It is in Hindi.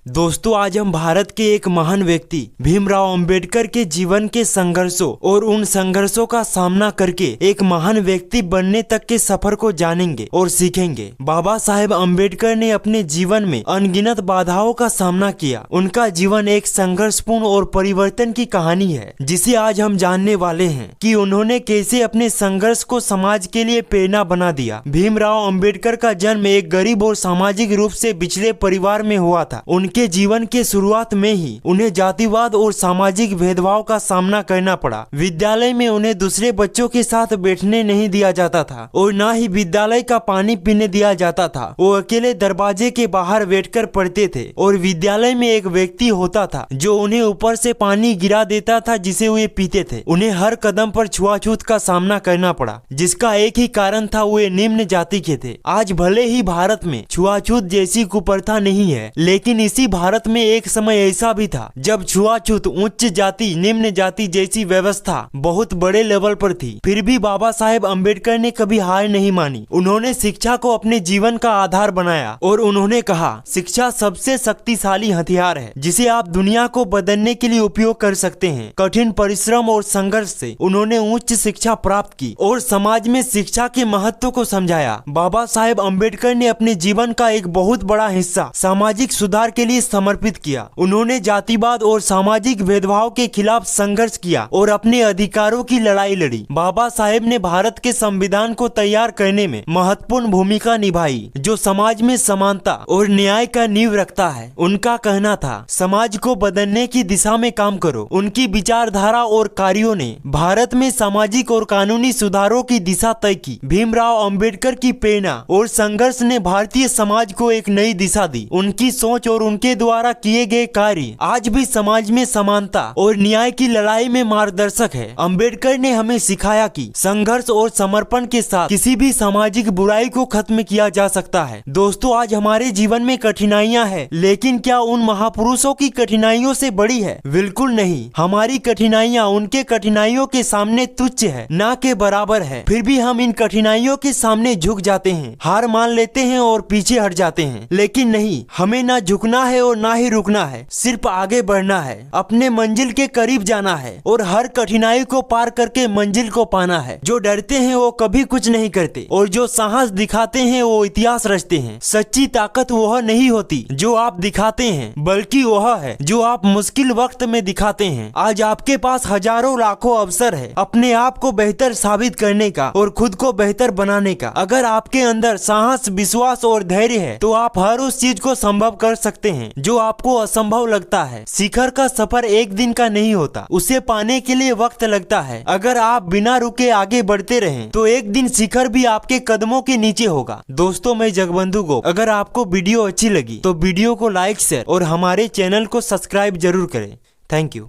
दोस्तों, आज हम भारत के एक महान व्यक्ति भीमराव अंबेडकर के जीवन के संघर्षों और उन संघर्षों का सामना करके एक महान व्यक्ति बनने तक के सफर को जानेंगे और सीखेंगे। बाबा साहेब अंबेडकर ने अपने जीवन में अनगिनत बाधाओं का सामना किया। उनका जीवन एक संघर्षपूर्ण और परिवर्तन की कहानी है, जिसे आज हम जानने वाले हैं कि उन्होंने कैसे अपने संघर्ष को समाज के लिए प्रेरणा बना दिया। भीमराव अंबेडकर का जन्म एक गरीब और सामाजिक रूप से पिछड़े परिवार में हुआ था। उनके जीवन के शुरुआत में ही उन्हें जातिवाद और सामाजिक भेदभाव का सामना करना पड़ा। विद्यालय में उन्हें दूसरे बच्चों के साथ बैठने नहीं दिया जाता था और न ही विद्यालय का पानी पीने दिया जाता था। वो अकेले दरवाजे के बाहर बैठकर पढ़ते थे और विद्यालय में एक व्यक्ति होता था जो उन्हें ऊपर से पानी गिरा देता था, जिसे वे पीते थे। उन्हें हर कदम पर छुआछूत का सामना करना पड़ा, जिसका एक ही कारण था, वे निम्न जाति के थे। आज भले ही भारत में छुआछूत जैसी कुप्रथा नहीं है, लेकिन इसी भारत में एक समय ऐसा भी था जब छुआछूत, उच्च जाति, निम्न जाति जैसी व्यवस्था बहुत बड़े लेवल पर थी। फिर भी बाबा साहेब अंबेडकर ने कभी हार नहीं मानी। उन्होंने शिक्षा को अपने जीवन का आधार बनाया और उन्होंने कहा, शिक्षा सबसे शक्तिशाली हथियार है जिसे आप दुनिया को बदलने के लिए उपयोग कर सकते हैं। कठिन परिश्रम और संघर्ष से उन्होंने उच्च शिक्षा प्राप्त की और समाज में शिक्षा के महत्व को समझाया। बाबा साहेब अंबेडकर ने अपने जीवन का एक बहुत बड़ा हिस्सा सामाजिक सुधार के लिए समर्पित किया। उन्होंने जातिवाद और सामाजिक भेदभाव के खिलाफ संघर्ष किया और अपने अधिकारों की लड़ाई लड़ी। बाबा साहेब ने भारत के संविधान को तैयार करने में महत्वपूर्ण भूमिका निभाई, जो समाज में समानता और न्याय का नींव रखता है। उनका कहना था, समाज को बदलने की दिशा में काम करो। उनकी विचारधारा और कार्यों ने भारत में सामाजिक और कानूनी सुधारों की दिशा तय की। भीमराव अंबेडकर की प्रेरणा और संघर्ष ने भारतीय समाज को एक नई दिशा दी। उनकी सोच और उनके द्वारा किए गए कार्य आज भी समाज में समानता और न्याय की लड़ाई में मार्गदर्शक है। अंबेडकर ने हमें सिखाया कि संघर्ष और समर्पण के साथ किसी भी सामाजिक बुराई को खत्म किया जा सकता है। दोस्तों, आज हमारे जीवन में कठिनाइयां हैं, लेकिन क्या उन महापुरुषों की कठिनाइयों से बड़ी है? बिल्कुल नहीं। हमारी कठिनाइयां उनके कठिनाइयों के सामने तुच्छ है, ना के बराबर है। फिर भी हम इन कठिनाइयों के सामने झुक जाते हैं, हार मान लेते हैं और पीछे हट जाते हैं। लेकिन नहीं, हमें ना झुकना है और ना ही रुकना है, सिर्फ आगे बढ़ना है, अपने मंजिल के करीब जाना है और हर कठिनाई को पार करके मंजिल को पाना है। जो डरते हैं वो कभी कुछ नहीं करते और जो साहस दिखाते हैं वो इतिहास रचते हैं। सच्ची ताकत वह नहीं होती जो आप दिखाते हैं, बल्कि वह है जो आप मुश्किल वक्त में दिखाते हैं। आज आपके पास हजारों लाखों अवसर है अपने आप को बेहतर साबित करने का और खुद को बेहतर बनाने का। अगर आपके अंदर साहस, विश्वास और धैर्य है तो आप हर उस चीज को संभव कर सकते हैं जो आपको असंभव लगता है। शिखर का सफर एक दिन का नहीं होता, उसे पाने के लिए वक्त लगता है। अगर आप बिना रुके आगे बढ़ते रहें तो एक दिन शिखर भी आपके कदमों के नीचे होगा। दोस्तों, मैं जगबंधु गोप। अगर आपको वीडियो अच्छी लगी तो वीडियो को लाइक, शेयर और हमारे चैनल को सब्सक्राइब जरूर करें। Thank you.